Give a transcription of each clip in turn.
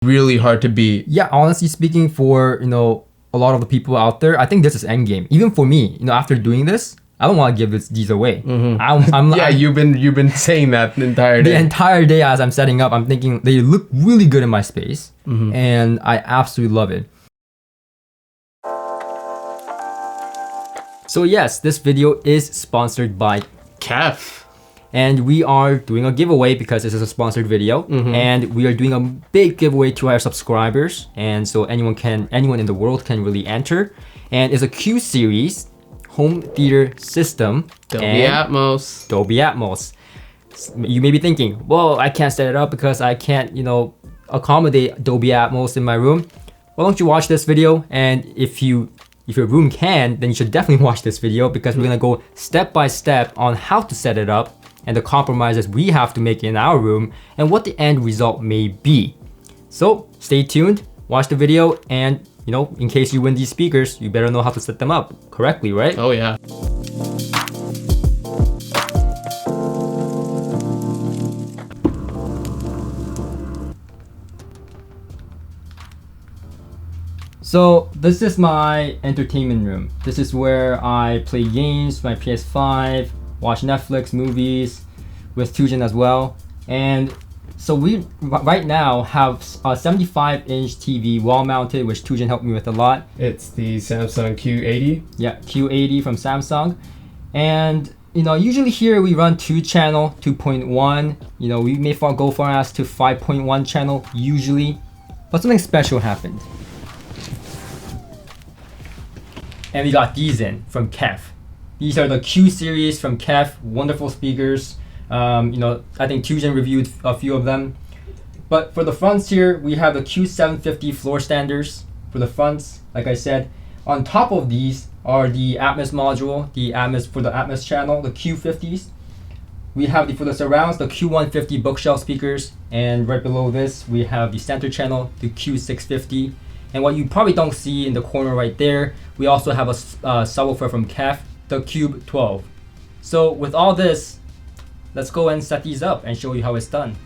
really hard to beat. Yeah, honestly speaking, for a lot of the people out there, I think this is endgame. Even for me, after doing this, I don't want to give these away. You've been saying that the entire day. The entire day as I'm setting up, I'm thinking they look really good in my space, and I absolutely love it. So yes, this video is sponsored by KEF. And we are doing a giveaway because this is a sponsored video, and we are doing a big giveaway to our subscribers, and so anyone in the world can really enter. And it's a Q-series home theater system. Dolby Atmos. Dolby Atmos. You may be thinking, well, I can't set it up because I can't, accommodate Dolby Atmos in my room. Why don't you watch this video? And if your room can, then you should definitely watch this video because we're gonna go step by step on how to set it up and the compromises we have to make in our room and what the end result may be. So stay tuned, watch the video, and in case you win these speakers, you better know how to set them up correctly, right? Oh yeah. So this is my entertainment room. This is where I play games, my PS5, watch Netflix, movies with Tujin as well. And so we right now have a 75-inch TV wall mounted, which Tujin helped me with a lot. It's the Samsung Q80. Yeah, Q80 from Samsung. And usually here we run 2-channel, 2.1. We may go far as to 5.1 channel usually, but something special happened. And we got these in from KEF. These are the Q-series from KEF, wonderful speakers. I think Tujin reviewed a few of them. But for the fronts here, we have the Q750 floor standers for the fronts, like I said. On top of these are the Atmos module, the Atmos for the Atmos channel, the Q50s. We have for the surrounds, the Q150 bookshelf speakers. And right below this, we have the center channel, the Q650. And what you probably don't see in the corner right there, we also have a subwoofer from KEF, the Cube 12. So with all this, let's go and set these up and show you how it's done.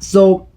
So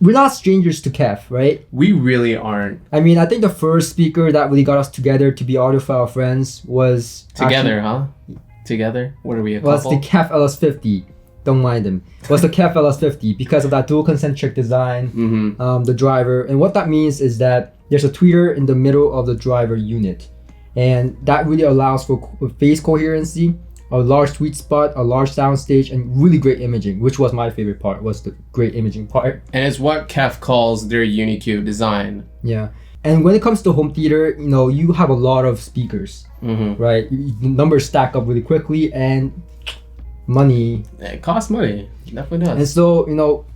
we're not strangers to KEF, right? We really aren't. I mean, I think the first speaker that really got us together to be audiophile friends was Together? What are we, a couple? Was the KEF LS50. Don't mind him. Was the KEF LS50 because of that dual concentric design, the driver. And what that means is that there's a tweeter in the middle of the driver unit. And that really allows for phase coherency, a large sweet spot, a large sound stage, and really great imaging, which was my favorite part, was the great imaging part. And it's what KEF calls their UniQ design. Yeah. And when it comes to home theater, you have a lot of speakers, right? The numbers stack up really quickly, and money. It costs money. It definitely does. And so,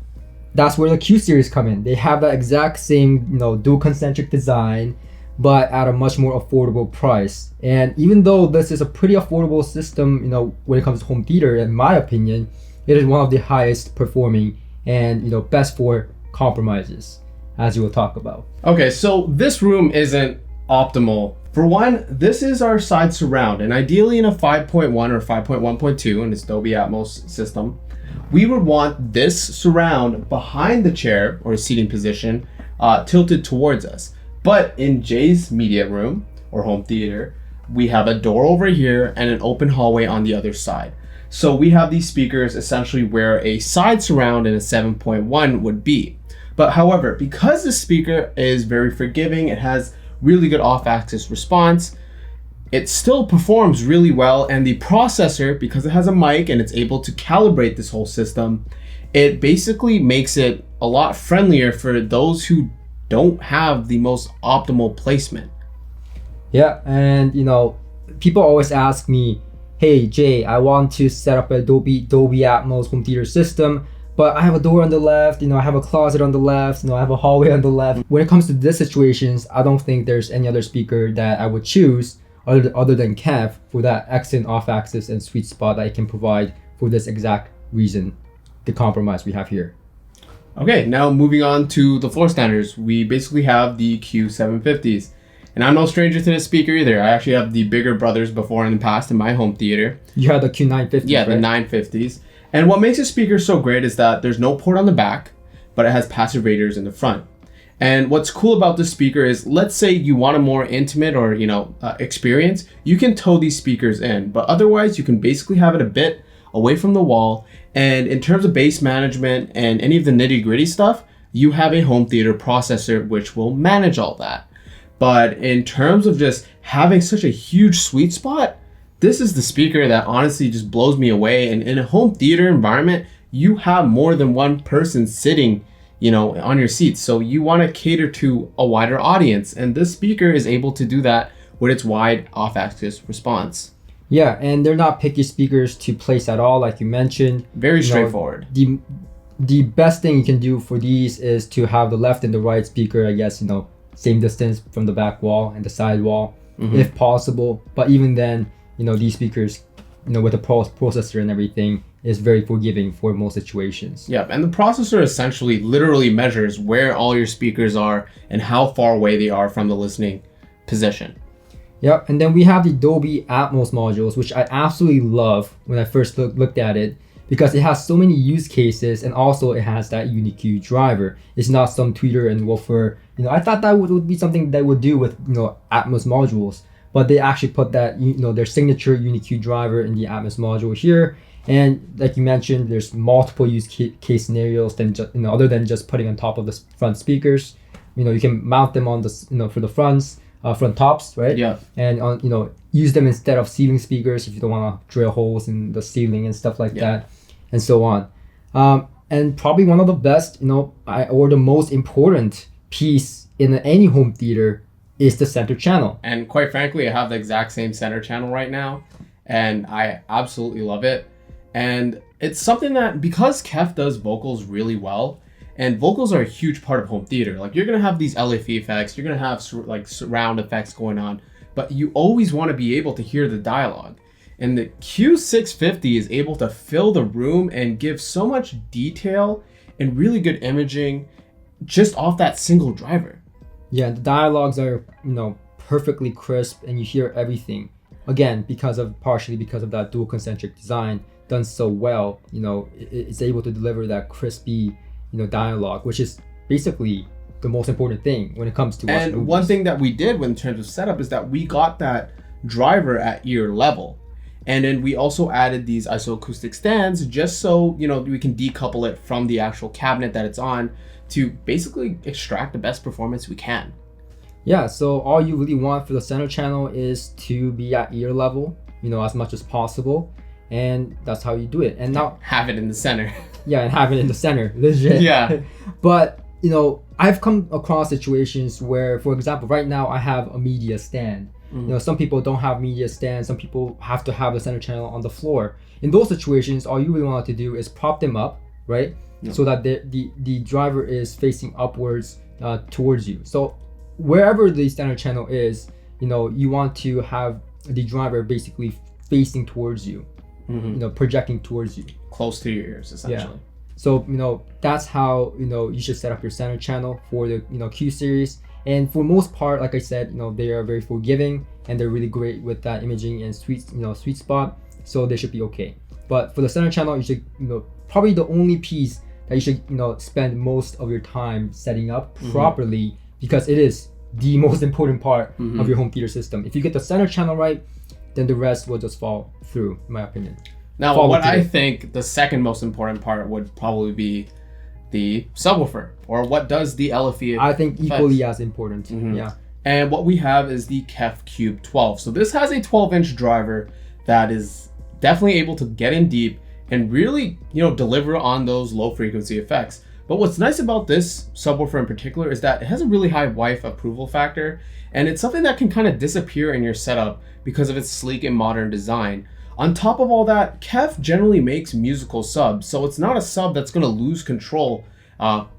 that's where the Q-series come in. They have that exact same, dual concentric design, but at a much more affordable price. And even though this is a pretty affordable system, when it comes to home theater, in my opinion, it is one of the highest performing and, best for compromises, as you will talk about. Okay, so this room isn't optimal. For one, this is our side surround, and ideally in a 5.1 or 5.1.2 in this Dolby Atmos system, we would want this surround behind the chair or seating position tilted towards us. But in Jay's media room or home theater, we have a door over here and an open hallway on the other side. So we have these speakers essentially where a side surround in a 7.1 would be. But however, because the speaker is very forgiving, it has really good off-axis response, it still performs really well, and the processor, because it has a mic and it's able to calibrate this whole system, it basically makes it a lot friendlier for those who don't have the most optimal placement. Yeah, and people always ask me, hey Jay, I want to set up a Dolby Atmos home theater system, but I have a door on the left, I have a closet on the left, I have a hallway on the left. When it comes to these situations, I don't think there's any other speaker that I would choose other than KEF for that excellent off-axis and sweet spot that it can provide for this exact reason, the compromise we have here. Okay, now moving on to the floor standards, we basically have the Q750s. And I'm no stranger to this speaker either. I actually have the bigger brothers before in the past in my home theater. You have the Q950s, yeah, the right? 950s. And what makes this speaker so great is that there's no port on the back, but it has passive radiators in the front. And what's cool about this speaker is, let's say you want a more intimate or experience, you can tow these speakers in. But otherwise, you can basically have it a bit away from the wall. And in terms of bass management and any of the nitty gritty stuff, you have a home theater processor which will manage all that. But in terms of just having such a huge sweet spot, this is the speaker that honestly just blows me away. And in a home theater environment, you have more than one person sitting, on your seats. So you want to cater to a wider audience. And this speaker is able to do that with its wide off-axis response. Yeah, and they're not picky speakers to place at all, like you mentioned. Very straightforward. The best thing you can do for these is to have the left and the right speaker, I guess, same distance from the back wall and the side wall, if possible. But even then, these speakers, with the processor and everything, is very forgiving for most situations. Yeah, and the processor essentially literally measures where all your speakers are and how far away they are from the listening position. Yep, and then we have the Dolby Atmos modules, which I absolutely love when I first looked at it, because it has so many use cases, and also it has that UniQ driver. It's not some tweeter and woofer. I thought that would be something they would do with Atmos modules, but they actually put that their signature UniQ driver in the Atmos module here. And like you mentioned, there's multiple use case scenarios than other than just putting on top of the front speakers. You can mount them on the for the front tops, right? Yeah. And use them instead of ceiling speakers if you don't want to drill holes in the ceiling and stuff like that, and so on. And probably one of the best, or the most important piece in any home theater is the center channel. And quite frankly, I have the exact same center channel right now, and I absolutely love it. And it's something that, because KEF does vocals really well, and vocals are a huge part of home theater. Like, you're gonna have these LFE effects, you're gonna have surround effects going on, but you always want to be able to hear the dialogue. And the Q650 is able to fill the room and give so much detail and really good imaging just off that single driver. Yeah, the dialogues are perfectly crisp, and you hear everything. Again, partially because of that dual concentric design done so well. It's able to deliver that crispy dialogue, which is basically the most important thing when it comes to watching movies. And one thing that we did in terms of setup is that we got that driver at ear level. And then we also added these isoacoustic stands just so, we can decouple it from the actual cabinet that it's on to basically extract the best performance we can. Yeah, so all you really want for the center channel is to be at ear level, as much as possible. And that's how you do it. And now have it in the center. Yeah, and have it in the center. Legit. Yeah. But, I've come across situations where, for example, right now I have a media stand. Some people don't have media stands. Some people have to have the center channel on the floor. In those situations, all you really want to do is prop them up, right? Yeah. So that the driver is facing upwards towards you. So wherever the center channel is, you want to have the driver basically facing towards you. Projecting towards you, close to your ears, essentially. Yeah. So that's how you should set up your center channel for the Q-series. And for most part, like I said, they are very forgiving, and they're really great with that imaging and sweet spot. So they should be okay. But for the center channel, you should probably the only piece that you should spend most of your time setting up properly, because it is the most important part of your home theater system. If you get the center channel right, then the rest will just fall through, in my opinion. Now, I think the second most important part would probably be the subwoofer, or what does the LFE I think equally as important. Yeah. And what we have is the KEF Cube 12. So this has a 12-inch driver that is definitely able to get in deep and really, deliver on those low frequency effects. But what's nice about this subwoofer in particular is that it has a really high wife approval factor, and it's something that can kind of disappear in your setup because of its sleek and modern design. On top of all that, KEF generally makes musical subs, so it's not a sub that's going to lose control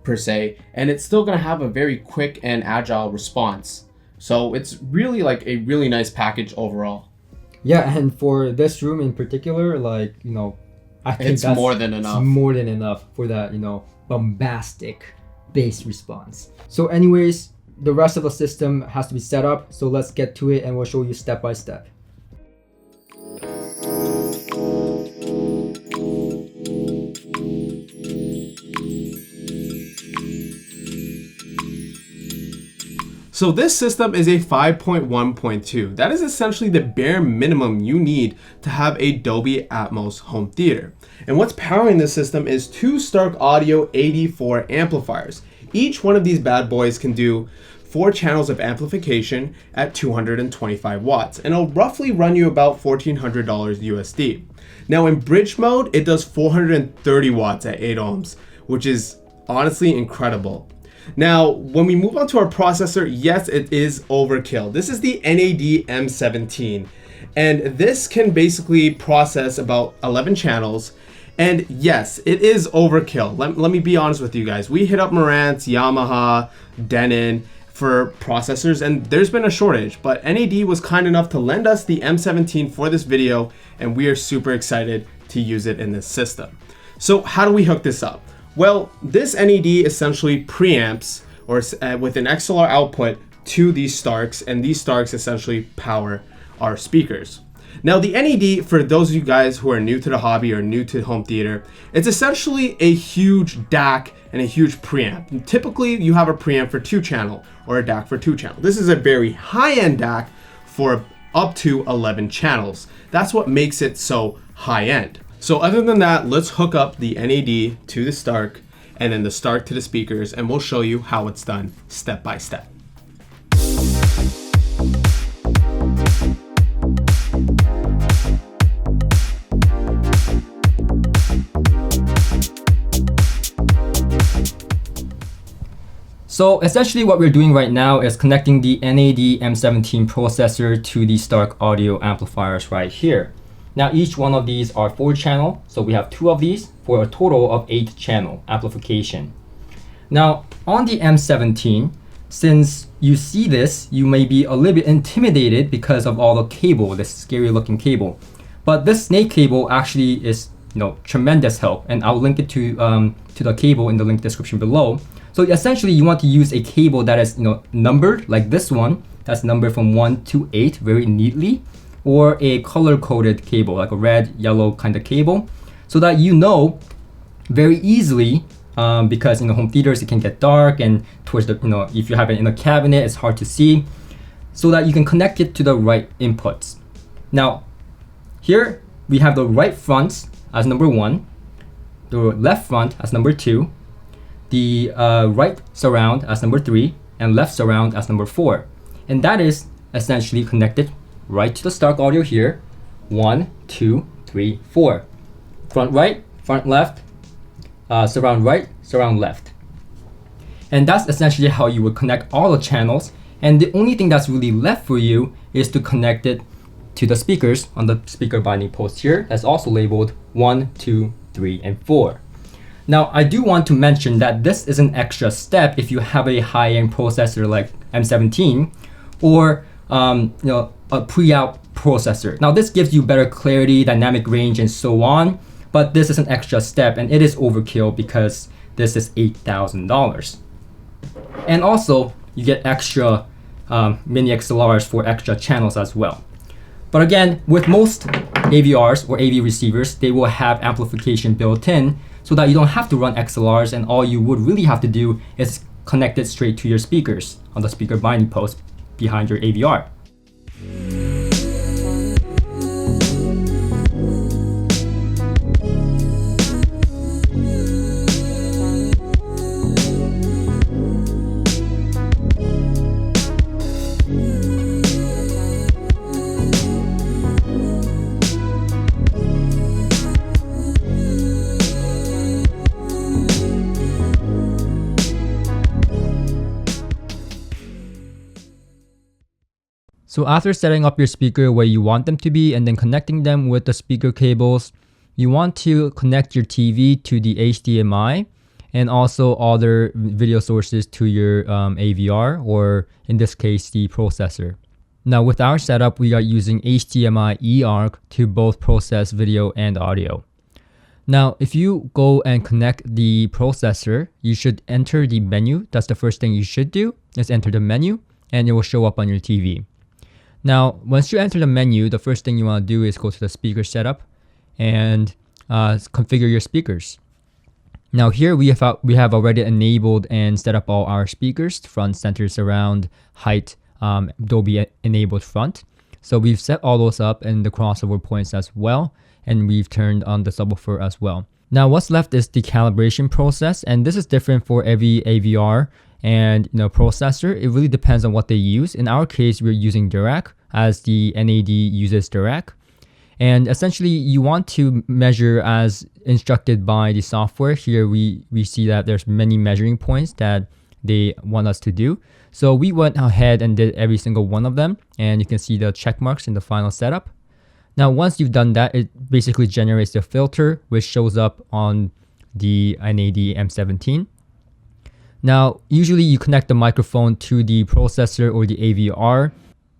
per se, and it's still going to have a very quick and agile response. So it's really like a really nice package overall. Yeah, and for this room in particular, like, I think it's more than enough. It's more than enough for that, bombastic bass response. So anyways, the rest of the system has to be set up, so let's get to it and we'll show you step by step. So this system is a 5.1.2. That is essentially the bare minimum you need to have a Dolby Atmos home theater. And what's powering this system is two Stark Audio 84 amplifiers. Each one of these bad boys can do 4 channels of amplification at 225 watts, and it'll roughly run you about $1,400 USD. Now in bridge mode, it does 430 watts at 8 ohms, which is honestly incredible. Now, when we move on to our processor, yes, it is overkill. This is the NAD M17, and this can basically process about 11 channels. And yes, it is overkill. Let me be honest with you guys. We hit up Marantz, Yamaha, Denon for processors, and there's been a shortage, but NAD was kind enough to lend us the M17 for this video, and we are super excited to use it in this system. So how do we hook this up? Well, this NAD essentially preamps or with an XLR output to these Starks, and these Starks essentially power our speakers. Now the NAD, for those of you guys who are new to the hobby or new to home theater, it's essentially a huge DAC and a huge preamp. And typically you have a preamp for 2 channel or a DAC for 2 channel. This is a very high-end DAC for up to 11 channels. That's what makes it so high-end. So other than that, let's hook up the NAD to the Stark and then the Stark to the speakers, and we'll show you how it's done step by step. So essentially what we're doing right now is connecting the NAD M17 processor to the Stark audio amplifiers right here. Now each one of these are 4 channel, so we have 2 of these for a total of 8 channel amplification. Now on the M17, since you see this, you may be a little bit intimidated because of all the cable, this scary looking cable. But this snake cable actually is tremendous help, and I'll link it to the cable in the link description below. So essentially you want to use a cable that is numbered, like this one, that's numbered from 1 to 8 very neatly, or a color-coded cable, like a red, yellow kind of cable, so that very easily, because in the home theaters it can get dark, and towards the, if you have it in a cabinet, it's hard to see, so that you can connect it to the right inputs. Now, here we have the right front as number 1, the left front as number 2, the right surround as number 3, and left surround as number 4. And that is essentially connected right to the Stark audio here. 1, 2, 3, 4. Front right, front left, surround right, surround left. And that's essentially how you would connect all the channels. And the only thing that's really left for you is to connect it to the speakers on the speaker binding post here. That's also labeled 1, 2, 3, and 4. Now, I do want to mention that this is an extra step if you have a high-end processor like M17 or a pre-out processor. Now, this gives you better clarity, dynamic range, and so on, but this is an extra step, and it is overkill because this is $8,000. And also, you get extra mini XLRs for extra channels as well. But again, with most AVRs or AV receivers, they will have amplification built in, so that you don't have to run XLRs, and all you would really have to do is connect it straight to your speakers on the speaker binding post behind your AVR. So after setting up your speaker where you want them to be and then connecting them with the speaker cables, you want to connect your TV to the HDMI and also other video sources to your AVR, or in this case, the processor. Now with our setup, we are using HDMI eARC to both process video and audio. Now, if you go and connect the processor, you should enter the menu. That's the first thing you should do, is enter the menu, and it will show up on your TV. Now, once you enter the menu, the first thing you want to do is go to the speaker setup and configure your speakers. Now here we have already enabled and set up all our speakers, front, center, surround, height, Dolby enabled front. So we've set all those up and the crossover points as well, and we've turned on the subwoofer as well. Now what's left is the calibration process, and this is different for every AVR and processor. It really depends on what they use. In our case, we're using Dirac, as the NAD uses Dirac. And essentially, you want to measure as instructed by the software. Here we see that there's many measuring points that they want us to do. So we went ahead and did every single one of them, and you can see the check marks in the final setup. Now, once you've done that, it basically generates the filter, which shows up on the NAD M17. Now, usually you connect the microphone to the processor or the AVR.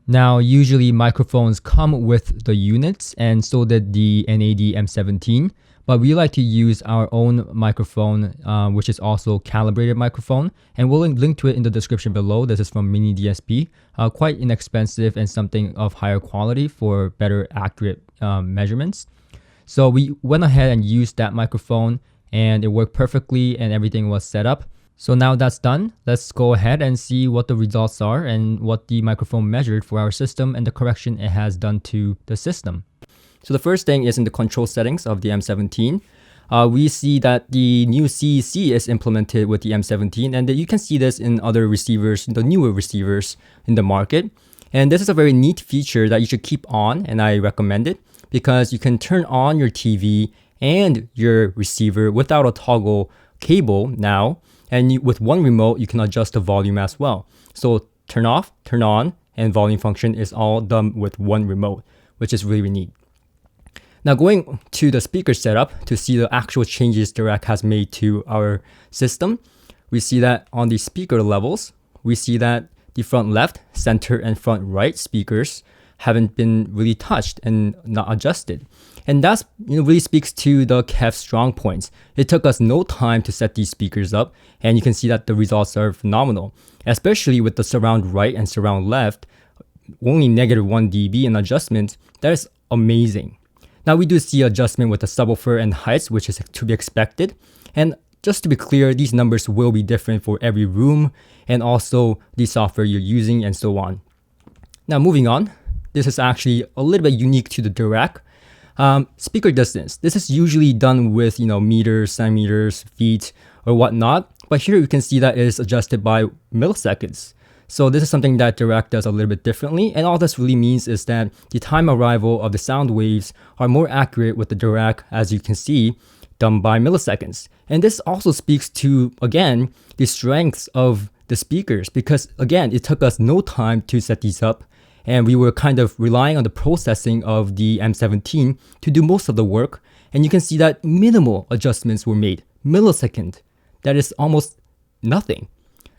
Now, usually microphones come with the units, and so did the NAD M17, but we like to use our own microphone, which is also calibrated microphone, and we'll link to it in the description below. This is from Mini DSP, quite inexpensive and something of higher quality for better accurate measurements. So we went ahead and used that microphone, and it worked perfectly and everything was set up. So now that's done, let's go ahead and see what the results are and what the microphone measured for our system and the correction it has done to the system. So the first thing is in the control settings of the M17. We see that the new CEC is implemented with the M17, and you can see this in other receivers, the newer receivers in the market. And this is a very neat feature that you should keep on, and I recommend it, because you can turn on your TV and your receiver without a toggle cable now. And with one remote, you can adjust the volume as well. So turn off, turn on, and volume function is all done with one remote, which is really neat. Now going to the speaker setup to see the actual changes Dirac has made to our system, we see that on the speaker levels, we see that the front left, center, and front right speakers haven't been really touched and not adjusted. And that's really speaks to the KEF strong points. It took us no time to set these speakers up, and you can see that the results are phenomenal, especially with the surround right and surround left, only -1 dB in adjustment. That is amazing. Now we do see adjustment with the subwoofer and heights, which is to be expected. And just to be clear, these numbers will be different for every room and also the software you're using and so on. Now moving on, this is actually a little bit unique to the Dirac. Speaker distance. This is usually done with meters, centimeters, feet, or whatnot. But here you can see that it is adjusted by milliseconds. So this is something that Dirac does a little bit differently. And all this really means is that the time arrival of the sound waves are more accurate with the Dirac, as you can see, done by milliseconds. And this also speaks to, again, the strengths of the speakers, because again, it took us no time to set these up. And we were kind of relying on the processing of the M17 to do most of the work. And you can see that minimal adjustments were made. Millisecond. That is almost nothing.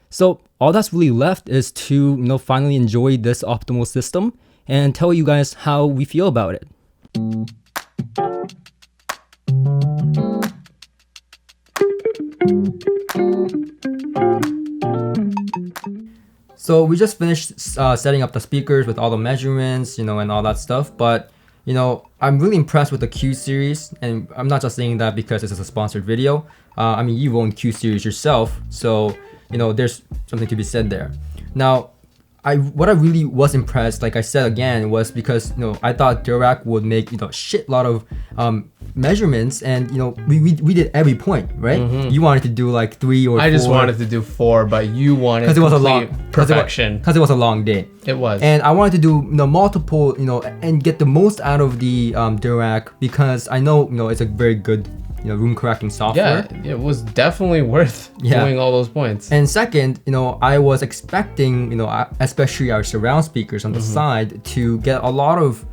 So all that's really left is to finally enjoy this optimal system and tell you guys how we feel about it. So we just finished setting up the speakers with all the measurements, and all that stuff. But, I'm really impressed with the Q-series, and I'm not just saying that because this is a sponsored video. I mean, you've owned Q-series yourself, so, there's something to be said there. Now, what I really was impressed, like I said again, was because, I thought Dirac would make, a shit lot of measurements, and we did every point, right? Mm-hmm. You wanted to do like 3 or 4. I just wanted to do 4, but you wanted because it was a long perfection. Because it was a long day. It was. And I wanted to do multiple, and get the most out of the Dirac, because I know it's a very good room correcting software. Yeah, it was definitely worth doing all those points. And second, I was expecting, especially our surround speakers on the side to get a lot of,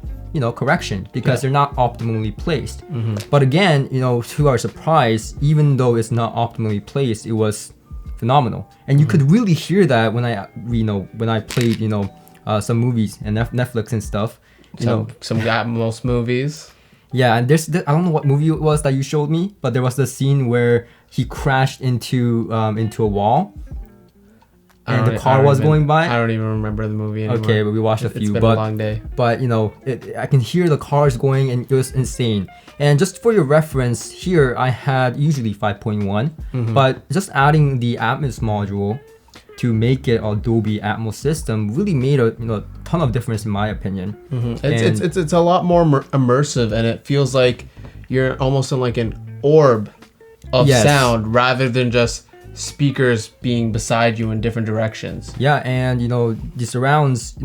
correction because they're not optimally placed. But again, to our surprise, even though it's not optimally placed, it was phenomenal. And you could really hear that when I played, some movies and Netflix and stuff. Some Atmos movies. Yeah, and I don't know what movie it was that you showed me, but there was the scene where he crashed into a wall, and the car was going by. I don't even remember the movie anymore. Okay, but we watched a few. It's been a long day. But I can hear the cars going, and it was insane. And just for your reference, here I had usually 5.1, but just adding the Atmos module to make it a Dolby Atmos system really made a ton of difference in my opinion. It's a lot more immersive, and it feels like you're almost in like an orb of sound rather than just speakers being beside you in different directions. Yeah, and the surrounds,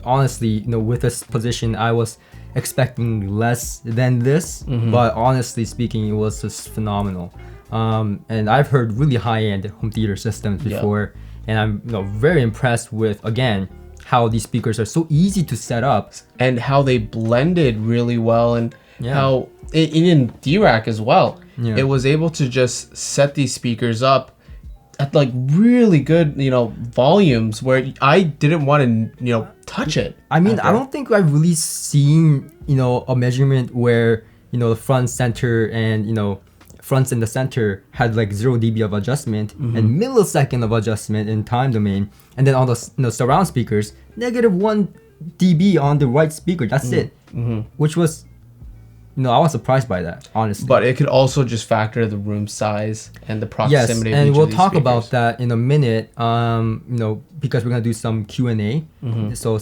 honestly, with this position, I was expecting less than this, but honestly speaking, it was just phenomenal. And I've heard really high-end home theater systems before. And I'm very impressed with, again, how these speakers are so easy to set up. And how they blended really well, and how in D-Rack as well, it was able to just set these speakers up at like really good, volumes where I didn't want to, touch it. I mean, I don't think I've really seen, a measurement where, the front, center, and, fronts in the center had like 0 dB of adjustment and millisecond of adjustment in time domain, and then on the surround speakers, -1 dB on the right speaker. That's it. Which was, I was surprised by that, honestly. But it could also just factor the room size and the proximity. Yes, and of each we'll of these talk speakers. about that in a minute. Because we're gonna do some Q&A. So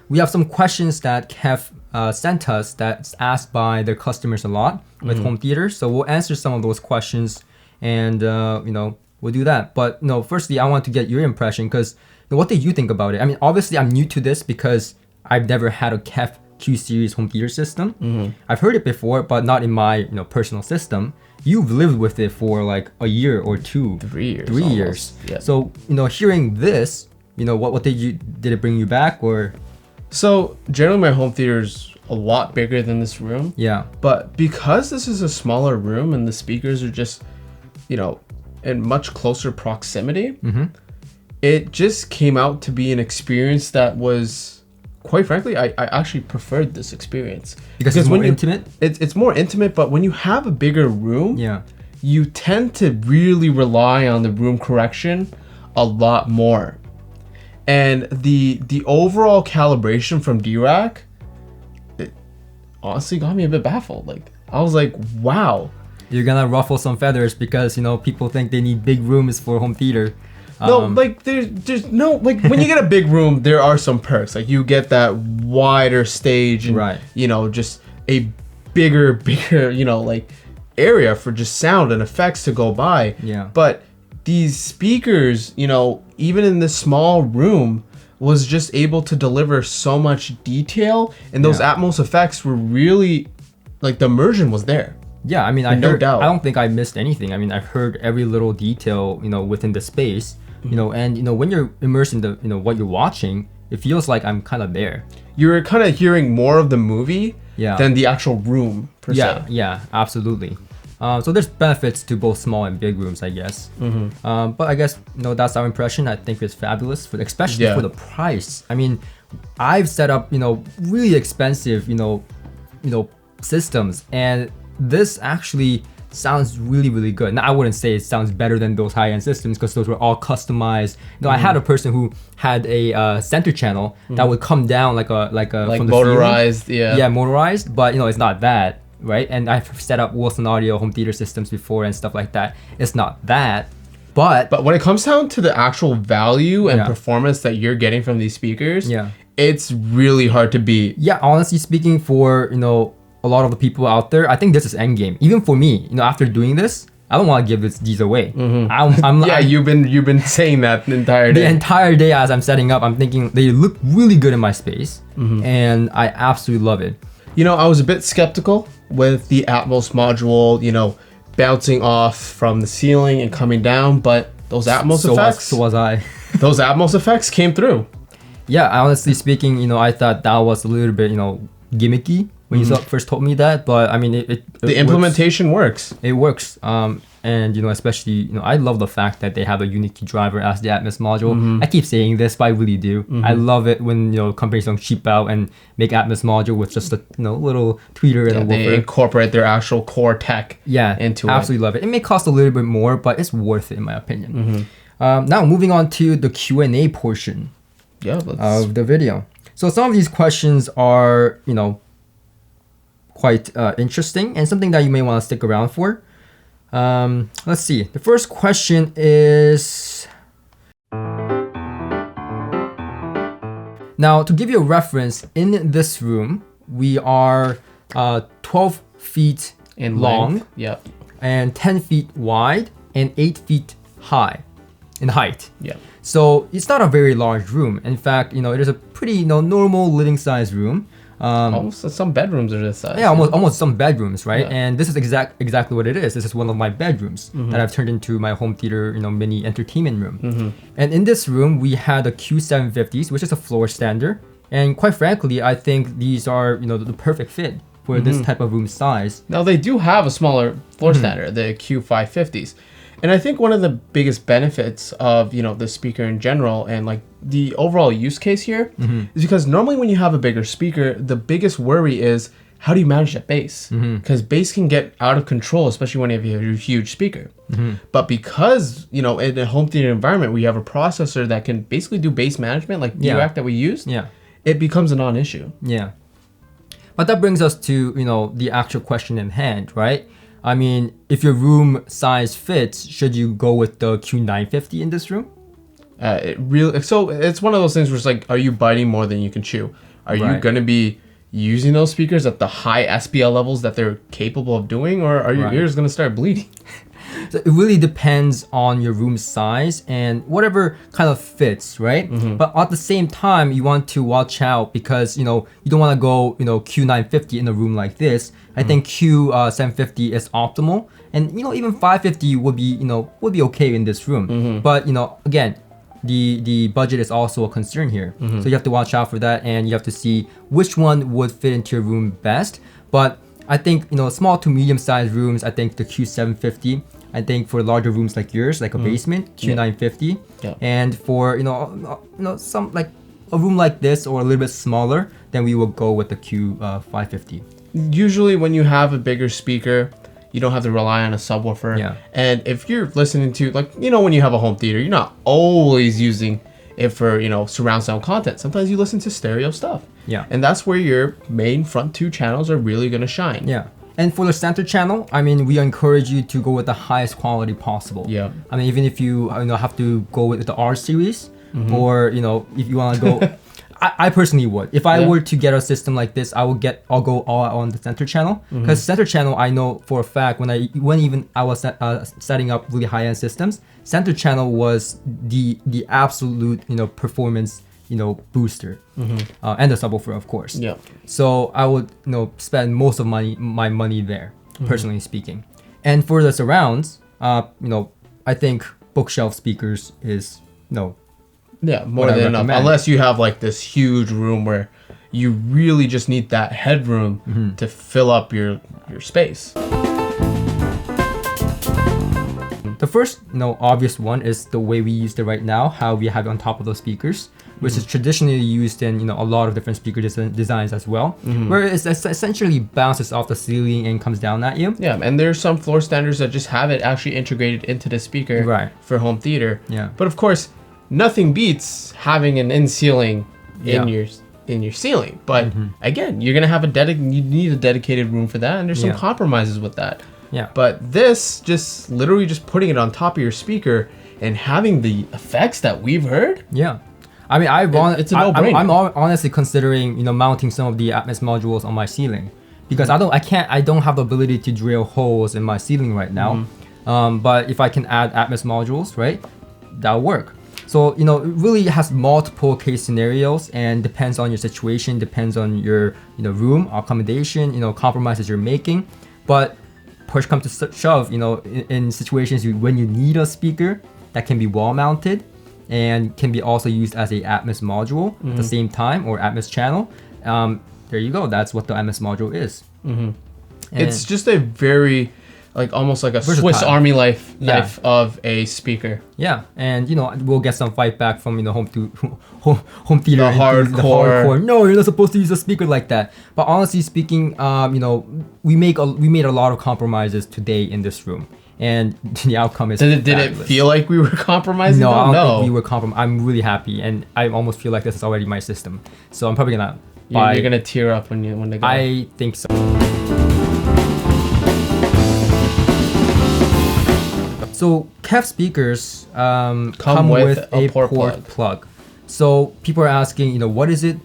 we have some questions that KEF sent us that's asked by their customers a lot with home theaters. So we'll answer some of those questions, and we'll do that. But firstly, I want to get your impression, because what did you think about it? I mean, obviously I'm new to this because I've never had a KEF Q-series home theater system. I've heard it before, but not in my personal system. You've lived with it for like a year or two. 3 years. 3 almost. years. Yeah. So hearing this, what did it bring you back, or? So generally my home theater is a lot bigger than this room. Yeah. But because this is a smaller room and the speakers are just, in much closer proximity, it just came out to be an experience that was, quite frankly, I actually preferred this experience. Because it's more intimate? It's more intimate, but when you have a bigger room, Yeah. you tend to really rely on the room correction a lot more. And the overall calibration from D-Rack, it honestly got me a bit baffled. Like, I was like, wow. You're gonna ruffle some feathers because people think they need big rooms for home theater. No, like there's no, like when you get a big room, there are some perks. Like you get that wider stage and Right. Just a bigger, like area for just sound and effects to go by. Yeah. But these speakers, even in this small room, was just able to deliver so much detail, and those Atmos effects were really, like, the immersion was there. Yeah, I mean, No doubt. I don't think I missed anything. I mean, I've heard every little detail, within the space, and when you're immersed in the, what you're watching, it feels like I'm kind of there. You're kind of hearing more of the movie than the actual room per se. Yeah, absolutely. So there's benefits to both small and big rooms, I guess. But I guess that's our impression. I think it's fabulous, especially for the price. I mean, I've set up really expensive systems, and this actually sounds really, really good. Now, I wouldn't say it sounds better than those high-end systems because those were all customized. I had a person who had a center channel that would come down like from the motorized, ceiling. Yeah, motorized, but it's not that. Right, and I've set up Wilson Audio home theater systems before and stuff like that. It's not that, but when it comes down to the actual value and performance that you're getting from these speakers, it's really hard to beat. Yeah, honestly speaking, for a lot of the people out there, I think this is endgame. Even for me, after doing this, I don't want to give these away. You've been saying that the entire day. The entire day as I'm setting up, I'm thinking they look really good in my space, and I absolutely love it. I was a bit skeptical with the Atmos module, bouncing off from the ceiling and coming down, but those Atmos effects, so was I. those Atmos effects came through. Yeah, honestly speaking, I thought that was a little bit, gimmicky when you first told me that, but I mean, the implementation works. It works. And especially, I love the fact that they have a unique driver as the Atmos module. I keep saying this, but I really do. I love it when companies don't cheap out and make Atmos module with just a little tweeter and a woofer. They incorporate their actual core tech into absolutely love it. It may cost a little bit more, but it's worth it in my opinion. Now moving on to the Q&A portion of the video. So some of these questions are, quite interesting and something that you may want to stick around for. Let's see. The first question is, now to give you a reference, in this room we are 12 feet long and 10 feet wide and 8 feet high in height. So it's not a very large room. In fact, it is a pretty normal living size room. Almost some bedrooms are this size. Yeah, almost some bedrooms, right? And this is exactly what it is. This is one of my bedrooms that I've turned into my home theater, mini entertainment room. And in this room, we had a Q750s, which is a floor standard. And quite frankly, I think these are, the perfect fit for this type of room size. Now they do have a smaller floor standard, the Q550s. And I think one of the biggest benefits of, the speaker in general and like the overall use case here is because normally when you have a bigger speaker, the biggest worry is how do you manage that bass? Because bass can get out of control, especially when you have a huge speaker. But because, in a home theater environment, we have a processor that can basically do bass management like the UAC that we used, it becomes a non-issue. Yeah. But that brings us to, the actual question in hand, right? I mean, if your room size fits, should you go with the Q950 in this room? So it's one of those things where it's like, are you biting more than you can chew? Are you going to be using those speakers at the high SPL levels that they're capable of doing, or are your ears going to start bleeding? So it really depends on your room size and whatever kind of fits, right? But at the same time, you want to watch out because, you don't want to go, Q950 in a room like this. I think Q750 is optimal. And, even 550 would be okay in this room. But, again, the budget is also a concern here. So you have to watch out for that and you have to see which one would fit into your room best. But I think, small to medium sized rooms, I think the Q750. I think for larger rooms like yours, like a basement, Q950. And for, some like a room like this or a little bit smaller, then we will go with the Q550. Usually when you have a bigger speaker, you don't have to rely on a subwoofer. And if you're listening to, like, when you have a home theater, you're not always using it for, surround sound content. Sometimes you listen to stereo stuff. And that's where your main front two channels are really going to shine. And for the center channel, I mean, we encourage you to go with the highest quality possible. I mean, even if you have to go with the R series, or if you want to go, I personally would. If I were to get a system like this, I'll go all out on the center channel because center channel, I know for a fact when I was setting up really high end systems, center channel was the absolute performance booster, and the subwoofer, of course. So I would spend most of my money there, personally speaking. And for the surrounds, I think bookshelf speakers is more than enough. Unless you have like this huge room where you really just need that headroom to fill up your space. The first, obvious one is the way we use it right now, how we have it on top of those speakers, which is traditionally used in, a lot of different speaker designs as well, where it essentially bounces off the ceiling and comes down at you. And there's some floor standards that just have it actually integrated into the speaker for home theater. But of course, nothing beats having an in-ceiling in your ceiling. But again, you're gonna have you need a dedicated room for that, and there's some compromises with that. But this literally just putting it on top of your speaker and having the effects that we've heard. I mean, it's a no-brainer. I'm honestly considering, mounting some of the Atmos modules on my ceiling because I don't have the ability to drill holes in my ceiling right now. But if I can add Atmos modules, right, that'll work. So, it really has multiple case scenarios and depends on your situation, depends on your, room, accommodation, compromises you're making. But push comes to shove, in situations when you need a speaker that can be wall mounted and can be also used as a Atmos module at the same time, or Atmos channel, there you go. That's what the Atmos module is. It's just a very, almost like a versatile. Swiss Army knife of a speaker. Yeah, and we'll get some fight back from home theater, The hardcore. No, you're not supposed to use a speaker like that. But honestly speaking, we made a lot of compromises today in this room, and the outcome is. Did it feel like we were compromising? No, I don't think we were compromising. I'm really happy, and I almost feel like this is already my system. So I'm probably gonna. You're gonna tear up when they go. I think so. So KEF speakers come with a port plug. So people are asking, what is it?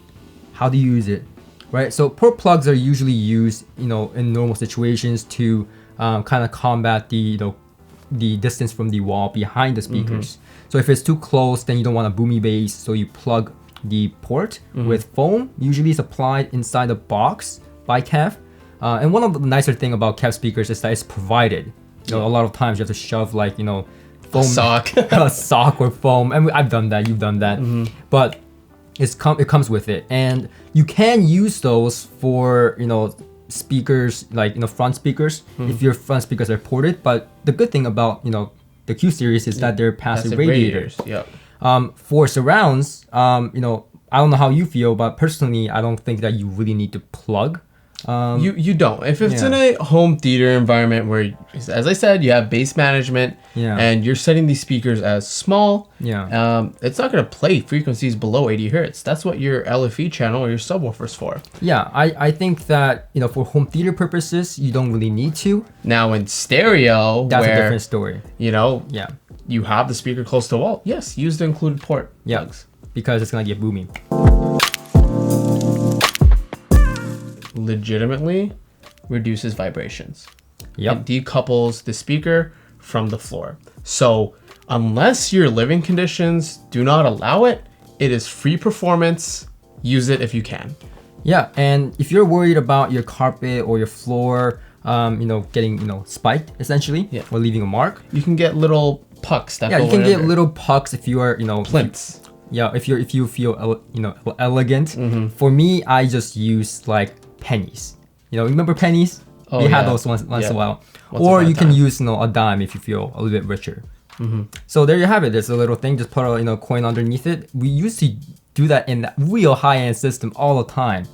How do you use it? Right? So port plugs are usually used, in normal situations to kind of combat the distance from the wall behind the speakers. So if it's too close, then you don't want a boomy bass. So you plug the port with foam. Usually it's applied inside the box by KEF. And one of the nicer thing about KEF speakers is that it's provided. A lot of times you have to shove foam, a sock, a sock or foam, and I've done that. You've done that, but it comes with it, and you can use those for speakers front speakers if your front speakers are ported. But the good thing about the Q-series is that they're passive radiators. Yep. For surrounds, I don't know how you feel, but personally, I don't think that you really need to plug. You don't. If it's in a home theater environment where, as I said, you have bass management and you're setting these speakers as small, it's not going to play frequencies below 80 hertz. That's what your LFE channel or your subwoofer's for. Yeah, I think that, for home theater purposes, you don't really need to. Now in stereo, that's a different story. You have the speaker close to the wall. Yes, use the included port plugs. Because it's going to get booming. Legitimately reduces vibrations. Yep. It decouples the speaker from the floor. So unless your living conditions do not allow it, it is free performance. Use it if you can. Yeah, and if you're worried about your carpet or your floor, getting spiked essentially, or leaving a mark, you can get little pucks. That you can get little pucks if you are plinths. If you feel elegant. For me, I just use pennies. Remember pennies? We had those once in a while. Or you can use a dime if you feel a little bit richer. So there you have it. There's a little thing. Just put a coin underneath it. We used to do that in that real high-end system all the time.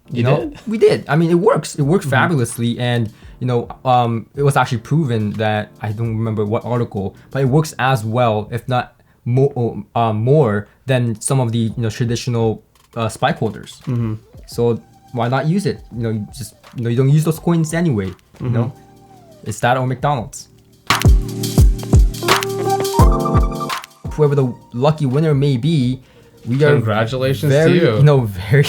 We did. I mean, it works. It works fabulously, and it was actually proven that, I don't remember what article, but it works as well, if not more than some of the traditional spike holders. So why not use it? You don't use those coins anyway. It's that or McDonald's. Whoever the lucky winner may be, we are congratulations to you. Very,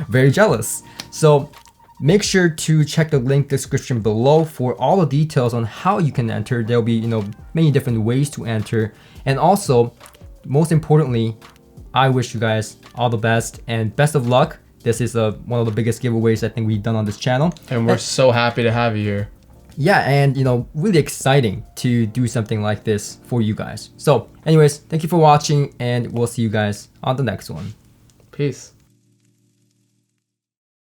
very jealous. So make sure to check the link description below for all the details on how you can enter. There'll be many different ways to enter, and also, most importantly, I wish you guys all the best and best of luck. This is one of the biggest giveaways I think we've done on this channel. And we're so happy to have you here. Yeah, and really exciting to do something like this for you guys. So anyways, thank you for watching, and we'll see you guys on the next one. Peace.